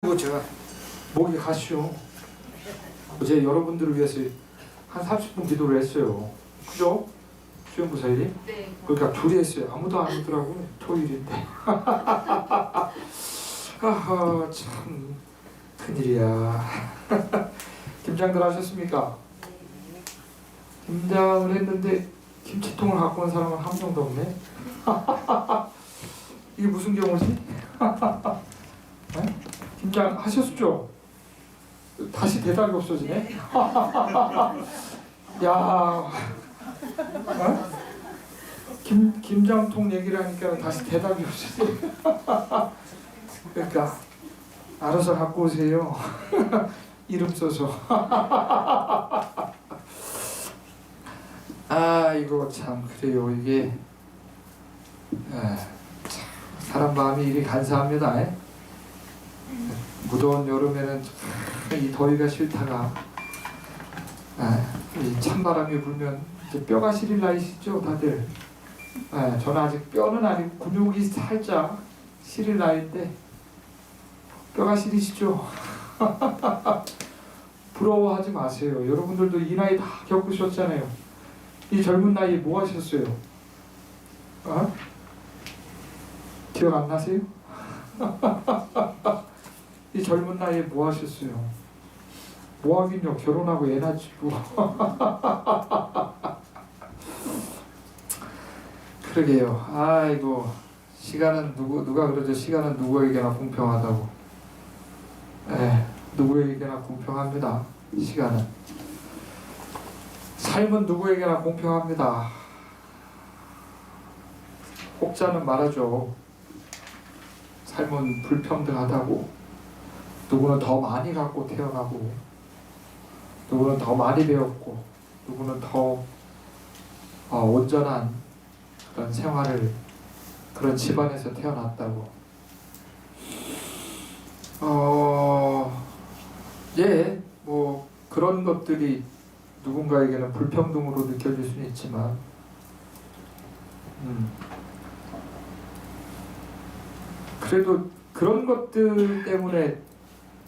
그리고 제가 목이 가시오. 어제 여러분들을 위해서 한 30분 기도를 했어요. 그죠? 수영부사일이? 네. 그러니까 둘이 했어요. 아무도 안 오더라고. 토요일인데. 아하, 참 큰일이야. 김장들 하셨습니까? 김장을 했는데 김치통을 갖고 온 사람은 한 명도 없네. 이게 무슨 경우지? 네? 김장 하셨죠? 다시 대답이 없어지네. 야, 어? 김장통 얘기를 하니까 다시 대답이 없어지네. 그러니까 알아서 갖고 오세요. 이름 써서. 아, 이거 참 그래요. 이게 참, 사람 마음이 이리 간사합니다. 무더운 여름에는 이 더위가 싫다가 이 찬바람이 불면 이제 뼈가 시릴 나이시죠 다들. 저는 아직 뼈는 아니고 근육이 살짝 시릴 나이인데 뼈가 시리시죠. 부러워하지 마세요. 여러분들도 이 나이 다 겪으셨잖아요. 이 젊은 나이에 뭐 하셨어요? 기억 안 나세요? 이 젊은 나이에 뭐 하셨어요? 뭐 하긴요. 결혼하고 애 낳지 뭐. 그러게요. 아이고, 시간은 누가 그러죠? 시간은 누구에게나 공평하다고. 누구에게나 공평합니다. 시간은. 삶은 누구에게나 공평합니다. 혹자는 말하죠. 삶은 불평등하다고. 누구는 더 많이 갖고 태어나고, 누구는 더 많이 배웠고, 누구는 더 온전한 그런 생활을 그런 집안에서 태어났다고. 뭐 그런 것들이 누군가에게는 불평등으로 느껴질 수는 있지만, 그래도 그런 것들 때문에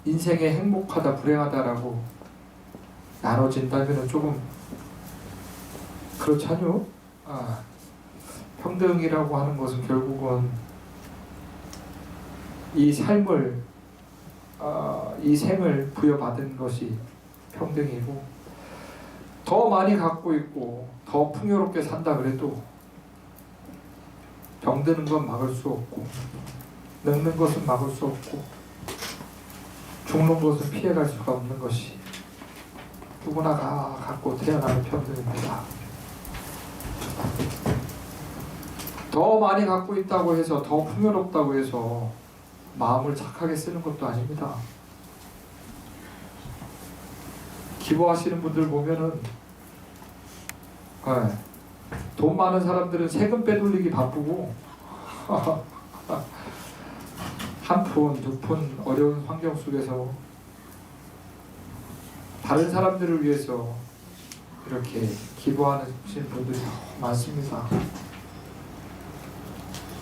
인생에 행복하다, 불행하다라고 나눠진다면 조금 그렇잖요. 평등이라고 하는 것은 결국은 이 삶을, 이 생을 부여받은 것이 평등이고, 더 많이 갖고 있고 더 풍요롭게 산다 그래도 병드는 건 막을 수 없고, 늙는 것은 막을 수 없고, 죽는 것은 피해갈 수가 없는 것이 누구나 갖고 태어나는 평등입니다. 더 많이 갖고 있다고 해서, 더 풍요롭다고 해서 마음을 착하게 쓰는 것도 아닙니다. 기부하시는 분들 보면은 돈 많은 사람들은 세금 빼돌리기 바쁘고 한 푼, 두 푼 어려운 환경 속에서 다른 사람들을 위해서 이렇게 기부하는 분들이 많습니다.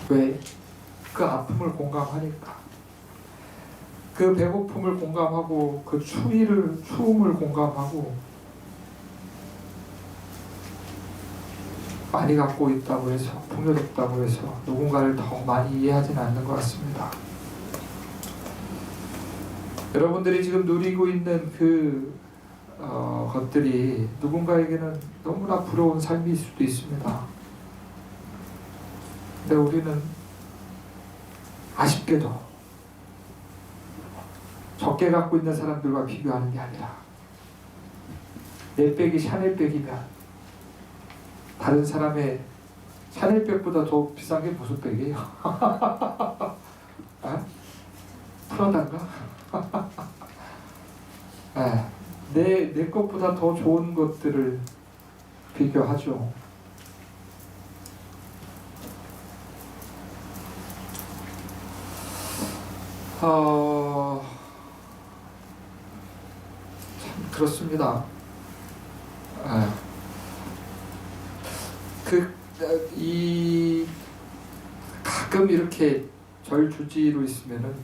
왜? 그 아픔을 공감하니까. 그 배고픔을 공감하고, 그 추움을 공감하고, 많이 갖고 있다고 해서, 풍요롭다고 해서 누군가를 더 많이 이해하지는 않는 것 같습니다. 여러분들이 지금 누리고 있는 것들이 누군가에게는 너무나 부러운 삶일 수도 있습니다. 근데 우리는 아쉽게도 적게 갖고 있는 사람들과 비교하는 게 아니라, 내 백이 샤넬백이면 다른 사람의 샤넬백보다 더 비싼 게 무슨 백이에요? 프라다인가? 내 것보다 더 좋은 것들을 비교하죠. 참 그렇습니다. 가끔 이렇게 절 주지로 있으면은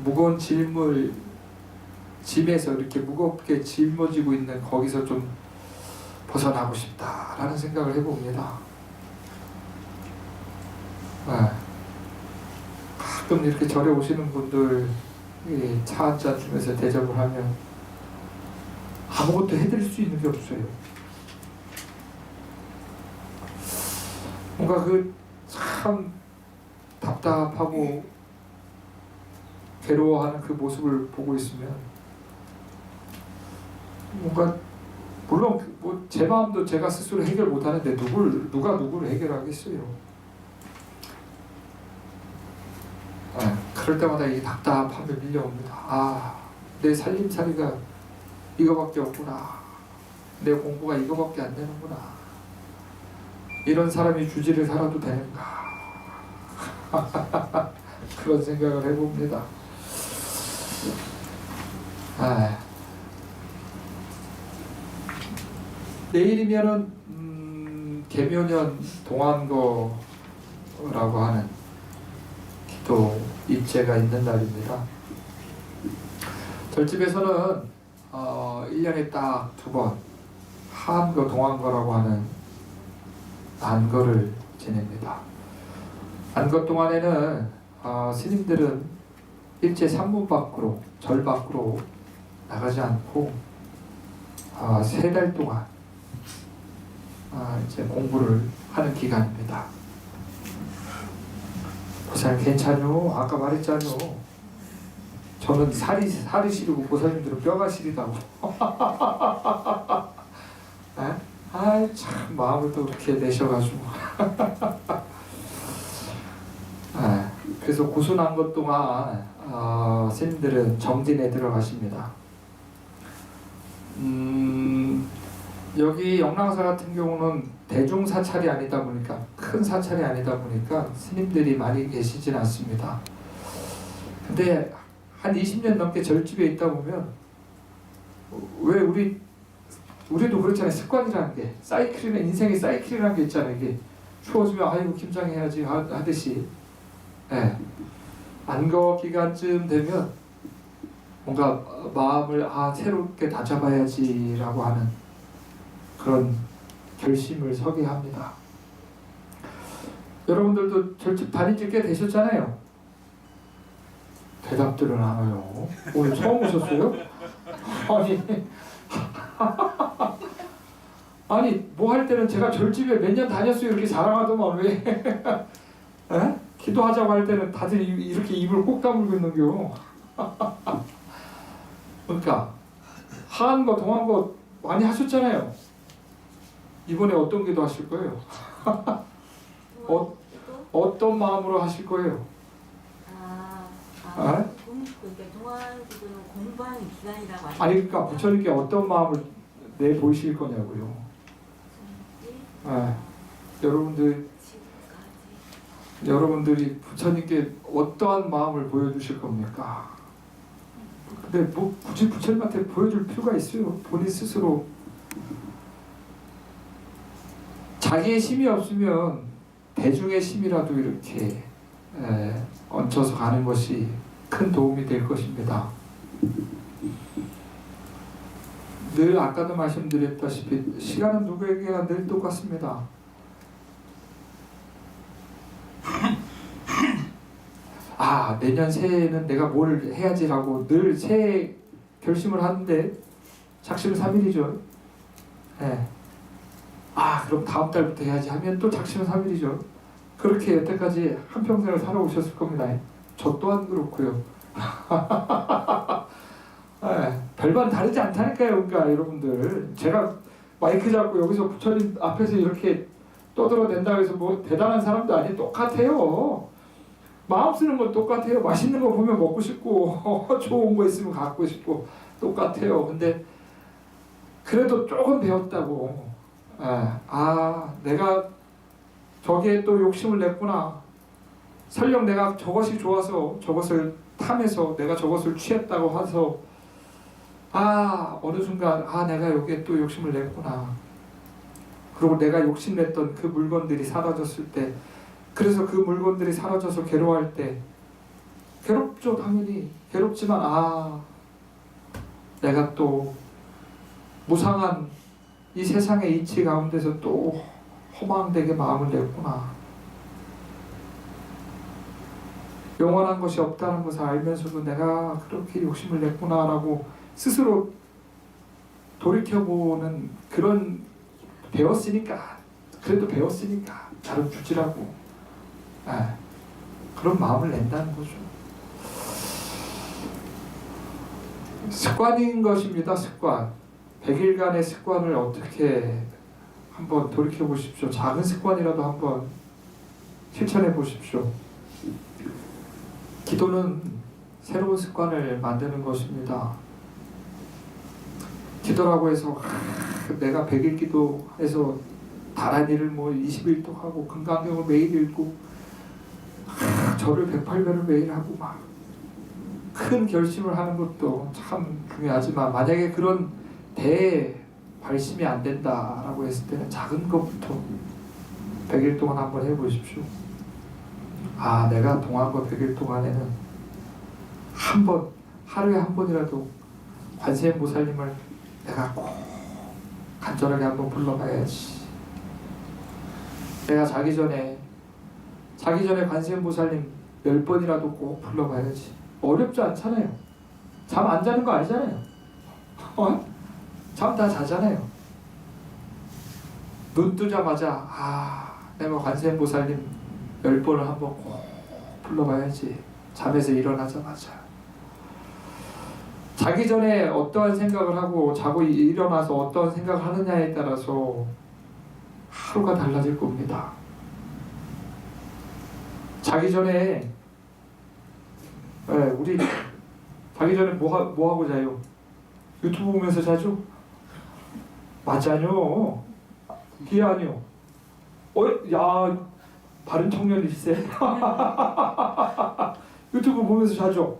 무거운 짐에서 이렇게 무겁게 짊어지고 있는 거기서 좀 벗어나고 싶다라는 생각을 해봅니다. 가끔 이렇게 절에 오시는 분들 차 한 잔 주면서 대접을 하면 아무것도 해드릴 수 있는 게 없어요. 뭔가 참 답답하고 괴로워하는 그 모습을 보고 있으면 뭔가 물론 뭐 제 마음도 제가 스스로 해결 못하는데 누가 누구를 해결하겠어요. 그럴 때마다 이 답답함이 밀려옵니다. 내 살림살이가 이거밖에 없구나. 내 공부가 이거밖에 안 되는구나. 이런 사람이 주지를 살아도 되는가. 그런 생각을 해봅니다. 내일이면은 계묘년 동안거라고 하는 기도 입제가 있는 날입니다. 절집에서는 1년에 딱 2번 하안거 동안거라고 하는 안거를 지냅니다. 안거 동안에는 스님들은 일제 산문 밖으로, 절 밖으로 나가지 않고 3달 동안 이제 공부를 하는 기간입니다. 보살님 괜찮요? 아까 말했잖요. 저는 살이 시리고 보살님들은 뼈가 시리다고. 참 마음을 또 그렇게 내셔가지고. 그래서 고순한 것 동안 스님들은 정진에 들어가십니다. 여기 영랑사 같은 경우는 대중 사찰이 아니다 보니까, 큰 사찰이 아니다 보니까 스님들이 많이 계시진 않습니다. 근데 한 20년 넘게 절집에 있다 보면 왜 우리도 그렇잖아요. 습관이라는 게 사이클이나 인생의 사이클이라는 게 있잖아요. 이게 추워지면 아이고 김장해야지 하듯이 안거 기간쯤 되면 뭔가 마음을 새롭게 다잡아야지라고 하는 그런 결심을 서게 합니다. 여러분들도 절집 다닌 지 꽤 되셨잖아요. 대답들은 안 와요. 오늘 처음 오셨어요? 아니 뭐 할 때는 제가 절집에 몇 년 다녔어요 이렇게 자랑하더만 왜 기도하자고 할 때는 다들 이렇게 입을 꼭 다물고 있는겨. 그러니까 하안거 동안거 많이 하셨잖아요. 이번에 어떤 기도 하실 거예요? 어떤 마음으로 하실 거예요? 동안 기도는 공부하는 기간이라고 하시죠. 아니 그러니까 부처님께 어떤 마음을 내 보이실 거냐고요. 여러분들이 부처님께 어떠한 마음을 보여주실 겁니까? 근데 뭐 굳이 부처님한테 보여줄 필요가 있어요. 본인 스스로 자기의 힘이 없으면 대중의 힘이라도 이렇게 얹혀서 가는 것이 큰 도움이 될 것입니다. 늘 아까도 말씀드렸다시피 시간은 누구에게나 늘 똑같습니다. 내년 새해에는 내가 뭘 해야지라고 늘 새해 결심을 하는데 작심 3일이죠. 그럼 다음 달부터 해야지 하면 또 작심 3일이죠. 그렇게 여태까지 한평생을 살아오셨을 겁니다. 저 또한 그렇고요. 별반 다르지 않다니까요. 그러니까 여러분들 제가 마이크 잡고 여기서 부처님 앞에서 이렇게 떠들어댄다고 해서 뭐 대단한 사람도 아니에요. 똑같아요. 마음 쓰는 건 똑같아요. 맛있는 거 보면 먹고 싶고 좋은 거 있으면 갖고 싶고 똑같아요. 근데 그래도 조금 배웠다고. 내가 저기에 또 욕심을 냈구나. 설령 내가 저것이 좋아서 저것을 탐해서 내가 저것을 취했다고 해서 어느 순간 내가 여기에 또 욕심을 냈구나. 그리고 내가 욕심냈던 그 물건들이 사라졌을 때, 그래서 그 물건들이 사라져서 괴로워할 때 괴롭죠. 당연히 외롭지만 내가 또 무상한 이 세상의 이치 가운데서 또 허망되게 마음을 냈구나. 영원한 것이 없다는 것을 알면서도 내가 그렇게 욕심을 냈구나라고 스스로 돌이켜보는 그런 그래도 배웠으니까 나름 주지라고 그런 마음을 낸다는 거죠. 습관인 것입니다. 습관. 100일간의 습관을 어떻게 한번 돌이켜 보십시오. 작은 습관이라도 한번 실천해 보십시오. 기도는 새로운 습관을 만드는 것입니다. 기도라고 해서 내가 100일 기도해서 다란이를 20일도 하고 금강경을 매일 읽고 절을 108배를 매일 하고 막 큰 결심을 하는 것도 참 중요하지만 만약에 그런 대발심이 안 된다라고 했을 때는 작은 것부터 100일 동안 한번 해보십시오. 내가 동안과 100일 동안에는 하루에 한 번이라도 관세음보살님을 내가 꼭 간절하게 한번 불러봐야지. 내가 자기 전에 관세음보살님 10번이라도 꼭 불러봐야지. 어렵지 않잖아요. 잠 안 자는 거 아니잖아요. 잠 다 자잖아요. 눈 뜨자마자 내가 관세음보살님 10번을 한번 꼭 불러봐야지. 잠에서 일어나자마자. 자기 전에 어떠한 생각을 하고 자고 일어나서 어떠한 생각을 하느냐에 따라서 하루가 달라질 겁니다. 자기 전에 우리 자기 전에 뭐 하고 자요? 유튜브 보면서 자죠? 맞잖요. 그게 아니요. 야, 바른 청년일세. 유튜브 보면서 자죠?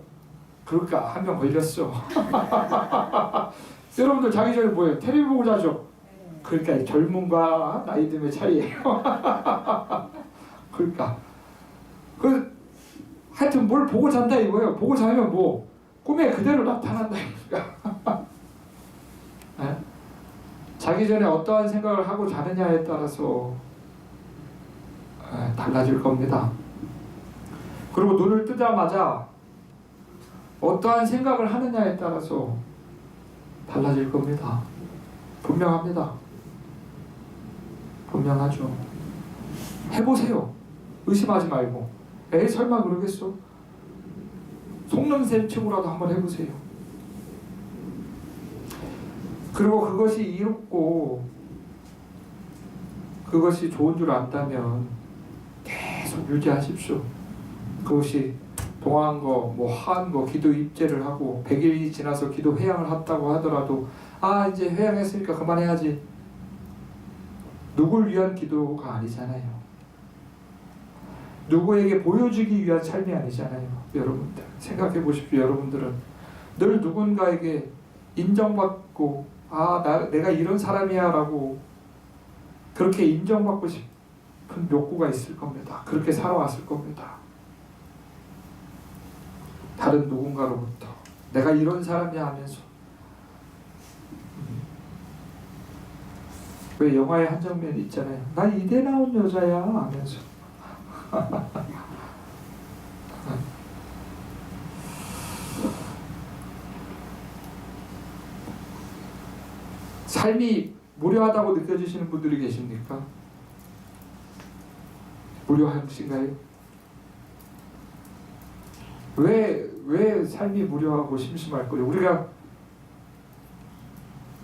그러니까 한 명 걸렸어. 여러분들 자기 전에 뭐예요? 텔레비 보고 자죠? 그러니까 젊음과 나이 듦의 차이예요. 그러니까 하여튼 뭘 보고 잔다 이거예요. 보고 자면 꿈에 그대로 나타난다 이거야. 자기 전에 어떠한 생각을 하고 자느냐에 따라서 달라질 겁니다. 그리고 눈을 뜨자마자 어떠한 생각을 하느냐에 따라서 달라질 겁니다. 분명합니다. 분명하죠. 해보세요. 의심하지 말고. 설마 그러겠어? 속는셈 치고라도 한번 해보세요. 그리고 그것이 이롭고 그것이 좋은 줄 안다면 계속 유지하십시오. 그것이 동한 거, 하한 거, 기도 입제를 하고 100일이 지나서 기도 회양을 했다고 하더라도 이제 회양했으니까 그만해야지. 누굴 위한 기도가 아니잖아요. 누구에게 보여주기 위한 삶이 아니잖아요. 여러분들 생각해 보십시오. 여러분들은 늘 누군가에게 인정받고 내가 이런 사람이야 라고 그렇게 인정받고 싶은 욕구가 있을 겁니다. 그렇게 살아왔을 겁니다. 다른 누군가로부터 내가 이런 사람이야 하면서. 왜 영화의 한 장면이 있잖아요. 나 이대 나온 여자야 하면서. 삶이 무료하다고 느껴지시는 분들이 계십니까? 무료하신가요? 왜 삶이 무료하고 심심할 거예요? 우리가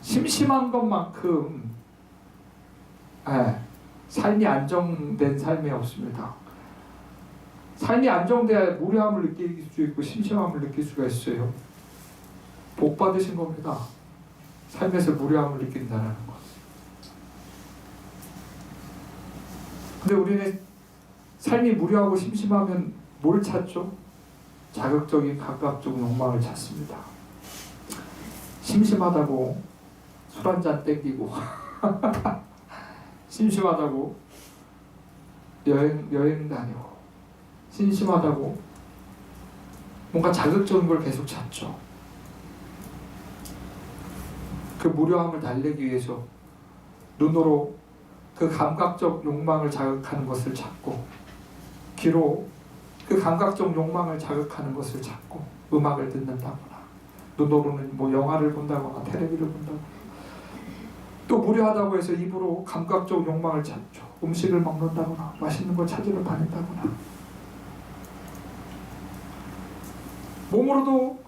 심심한 것만큼 삶이 안정된 삶이 없습니다. 삶이 안정돼야 무료함을 느낄 수 있고 심심함을 느낄 수가 있어요. 복 받으신 겁니다. 삶에서 무료함을 느낀다는 것. 근데 우리는 삶이 무료하고 심심하면 뭘 찾죠? 자극적인 감각적 욕망을 찾습니다. 심심하다고 술 한잔 땡기고 심심하다고 여행 다니고 심심하다고 뭔가 자극적인 걸 계속 찾죠. 그 무료함을 달래기 위해서 눈으로 그 감각적 욕망을 자극하는 것을 찾고, 귀로 그 감각적 욕망을 자극하는 것을 찾고, 음악을 듣는다거나, 눈으로는 뭐 영화를 본다거나 텔레비를 본다거나, 또 무료하다고 해서 입으로 감각적 욕망을 찾죠. 음식을 먹는다거나 맛있는 걸 찾으러 다닌다거나, 몸으로도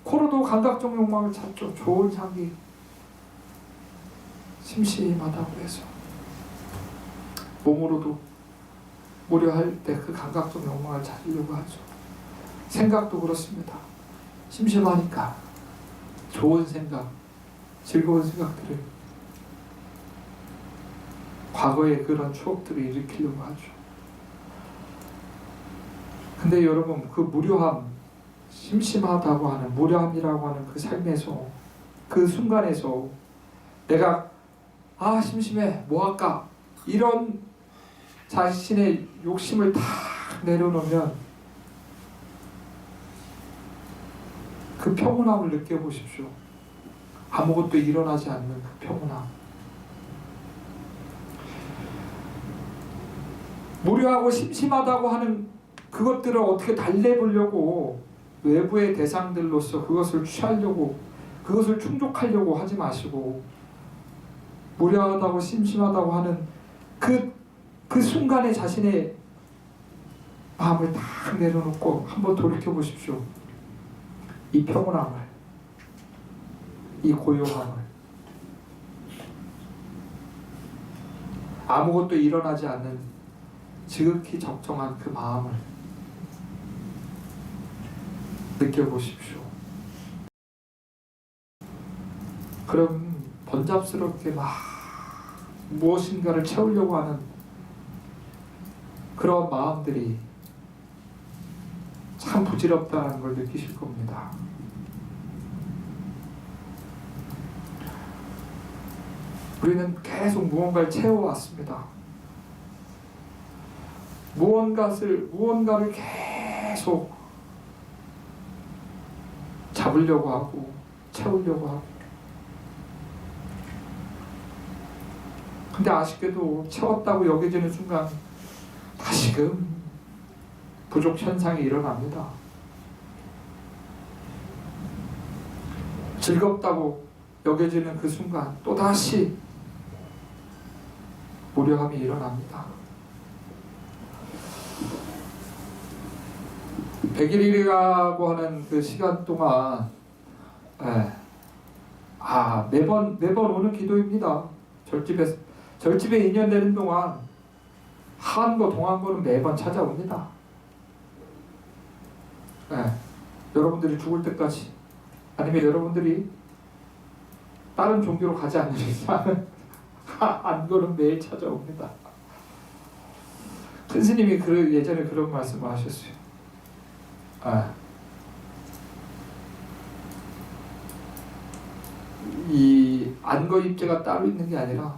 코로도 감각적 욕망을 찾죠. 좋은 향기, 심심하다고 해서 몸으로도 무료할 때 그 감각적 욕망을 찾으려고 하죠. 생각도 그렇습니다. 심심하니까 좋은 생각, 즐거운 생각들을, 과거의 그런 추억들을 일으키려고 하죠. 근데 여러분, 그 무료함, 심심하다고 하는 무료함이라고 하는 그 삶에서, 그 순간에서 내가 심심해, 뭐 할까, 이런 자신의 욕심을 다 내려놓으면 그 평온함을 느껴보십시오. 아무것도 일어나지 않는 그 평온함. 무료하고 심심하다고 하는 그것들을 어떻게 달래보려고 외부의 대상들로서 그것을 취하려고, 그것을 충족하려고 하지 마시고, 무료하다고 심심하다고 하는 그 순간에 자신의 마음을 다 내려놓고 한번 돌이켜보십시오. 이 평온함을, 이 고요함을, 아무것도 일어나지 않는 지극히 적정한 그 마음을 느껴보십시오. 그럼 번잡스럽게 막 무엇인가를 채우려고 하는 그런 마음들이 참 부질없다는 걸 느끼실 겁니다. 우리는 계속 무언가를 채워왔습니다. 무언가를 계속 잡으려고 하고 채우려고 하고, 근데 아쉽게도 채웠다고 여겨지는 순간 다시금 부족 현상이 일어납니다. 즐겁다고 여겨지는 그 순간 또다시 무료함이 일어납니다. 100일이라고 하는 그 시간 동안 매번 오는 기도입니다. 절집에 2년 되는 동안 한거 동안거는 매번 찾아옵니다. 여러분들이 죽을 때까지, 아니면 여러분들이 다른 종교로 가지 않는 이상 안거는 매일 찾아옵니다. 큰 스님이 예전에 그런 말씀을 하셨어요. 이 안거 입제가 따로 있는 게 아니라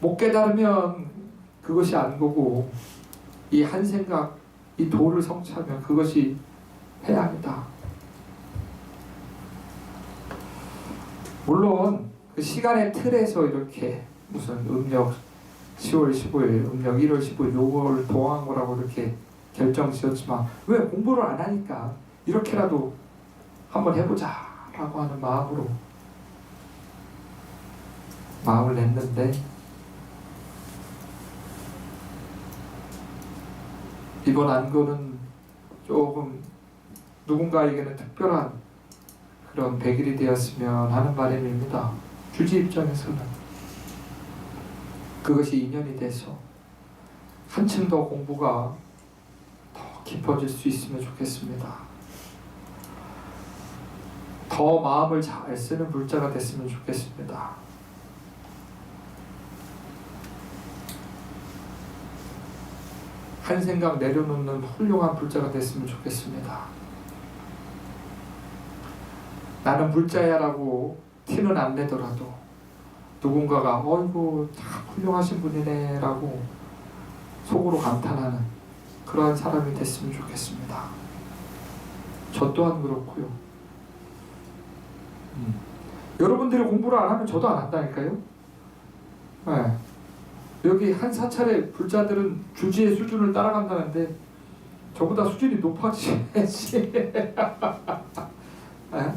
못 깨달으면 그것이 안거고, 이 한 생각, 이 도를 성취하면 그것이 해야합니다. 물론 그 시간의 틀에서 이렇게 무슨 음력 10월 15일, 음력 1월 15일 요걸 동한 거라고 이렇게 결정 지었지만, 왜 공부를 안 하니까 이렇게라도 한번 해보자 라고 하는 마음으로 마음을 냈는데, 이번 안거는 조금 누군가에게는 특별한 그런 100일이 되었으면 하는 바람입니다. 주지 입장에서는 그것이 인연이 돼서 한층 더 공부가 더 깊어질 수 있으면 좋겠습니다. 더 마음을 잘 쓰는 불자가 됐으면 좋겠습니다. 한 생각 내려놓는 훌륭한 불자가 됐으면 좋겠습니다. 나는 불자야 라고 티는 안 내더라도 누군가가 어이구 참 훌륭하신 분이네 라고 속으로 감탄하는 그러한 사람이 됐으면 좋겠습니다. 저 또한 그렇고요. 여러분들이 공부를 안 하면 저도 안 한다니까요. 네. 여기 한 사찰의 불자들은 주지의 수준을 따라간다는데 저보다 수준이 높아지지. 네?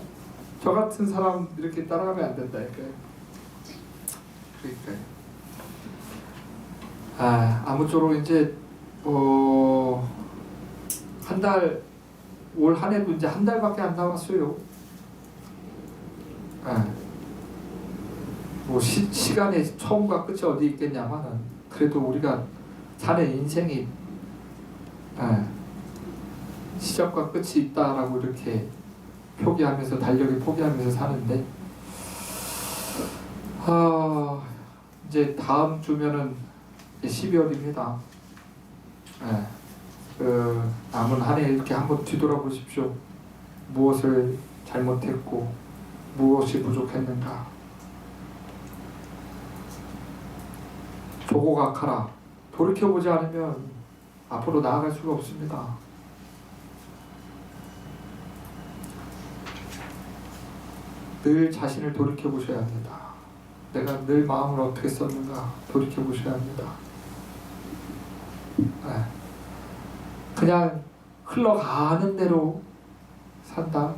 저 같은 사람 이렇게 따라가면 안 된다니까요. 그러니까요. 아무쪼록 이제 한 달, 올 한 해도 이제 한 달밖에 안 남았어요. 뭐 시간의 처음과 끝이 어디 있겠냐마는 그래도 우리가 사는 인생이 시작과 끝이 있다라고 이렇게 포기하면서 달력에 포기하면서 사는데 이제 다음 주면은 12월입니다. 남은 한 해 이렇게 한번 뒤돌아보십시오. 무엇을 잘못했고 무엇이 부족했는가. 조고각하라. 돌이켜보지 않으면 앞으로 나아갈 수가 없습니다. 늘 자신을 돌이켜보셔야 합니다. 내가 늘 마음을 어떻게 썼는가 돌이켜보셔야 합니다. 그냥 흘러가는 대로 산다.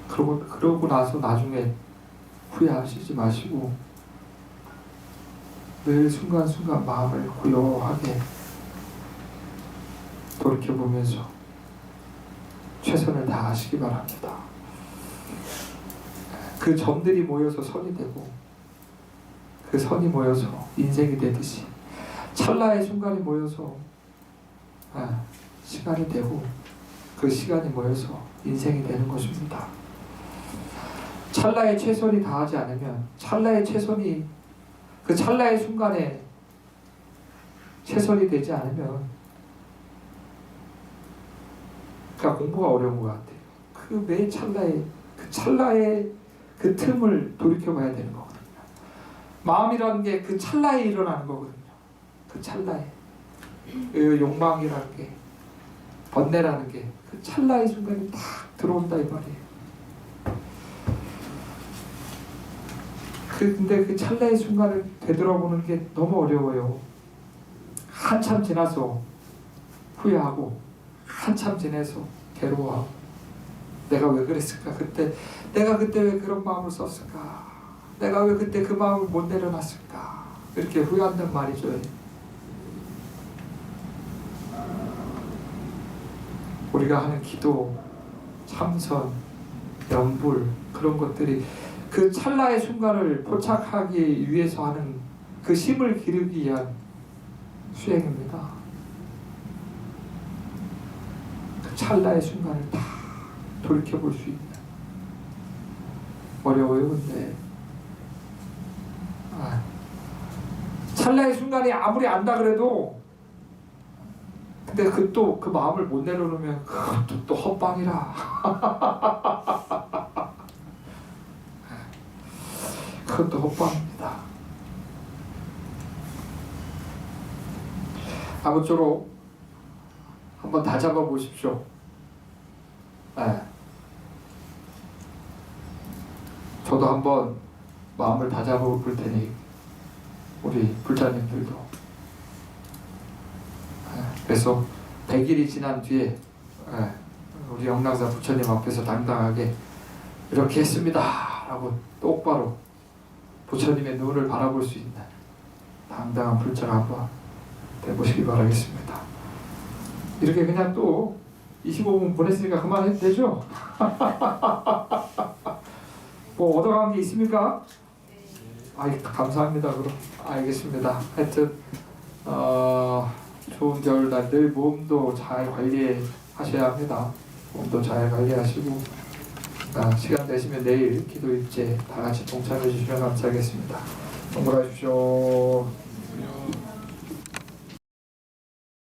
그러고 나서 나중에 후회하시지 마시고 늘 순간순간 마음을 고요하게 돌이켜보면서 최선을 다하시기 바랍니다. 그 점들이 모여서 선이 되고 그 선이 모여서 인생이 되듯이 찰나의 순간이 모여서 시간이 되고 그 시간이 모여서 인생이 되는 것입니다. 찰나의 최선이 다하지 않으면 찰나의 최선이 그 찰나의 순간에 최선이 되지 않으면 그러니까 공부가 어려운 것 같아요. 그 매 찰나의 그 틈을 돌이켜봐야 되는 거거든요. 마음이라는 게 그 찰나에 일어나는 거거든요. 그 찰나에 그 욕망이라는 게 번뇌라는 게 그 찰나의 순간에 딱 들어온다 이 말이에요. 근데 그 찰나의 순간을 되돌아보는 게 너무 어려워요. 한참 지나서 후회하고 한참 지나서 괴로워하고 내가 왜 그랬을까? 내가 그때 왜 그런 마음을 썼을까? 내가 왜 그때 그 마음을 못 내려놨을까? 이렇게 후회한단 말이죠. 우리가 하는 기도, 참선, 연불 그런 것들이 그 찰나의 순간을 포착하기 위해서 하는 그 힘을 기르기 위한 수행입니다. 그 찰나의 순간을 다 돌이켜볼 수 있는. 어려워요. 근데 찰나의 순간이 아무리 안다 그래도 근데 그 마음을 못 내려놓으면 그것도 또 헛방이라. 그것도 헛방입니다. 아무쪼록 한번 다잡아 보십시오. 저도 한번 마음을 다잡아 볼 테니 우리 불자님들도 그래서 100일이 지난 뒤에 우리 영랑사 부처님 앞에서 당당하게 이렇게 했습니다 라고 똑바로 부처님의 눈을 바라볼 수 있는 당당한 불자가 한번 되보시기 바라겠습니다. 이렇게 그냥 또 25분 보냈으니까 그만해도 되죠? 뭐 얻어간 게 있습니까? 감사합니다. 그럼 알겠습니다. 하여튼 좋은 겨울날 늘 몸도 잘 관리하셔야 합니다. 몸도 잘 관리하시고 시간 되시면 내일 기도 일제 다 같이 동참해 주시면 감사하겠습니다. 공부하십시오.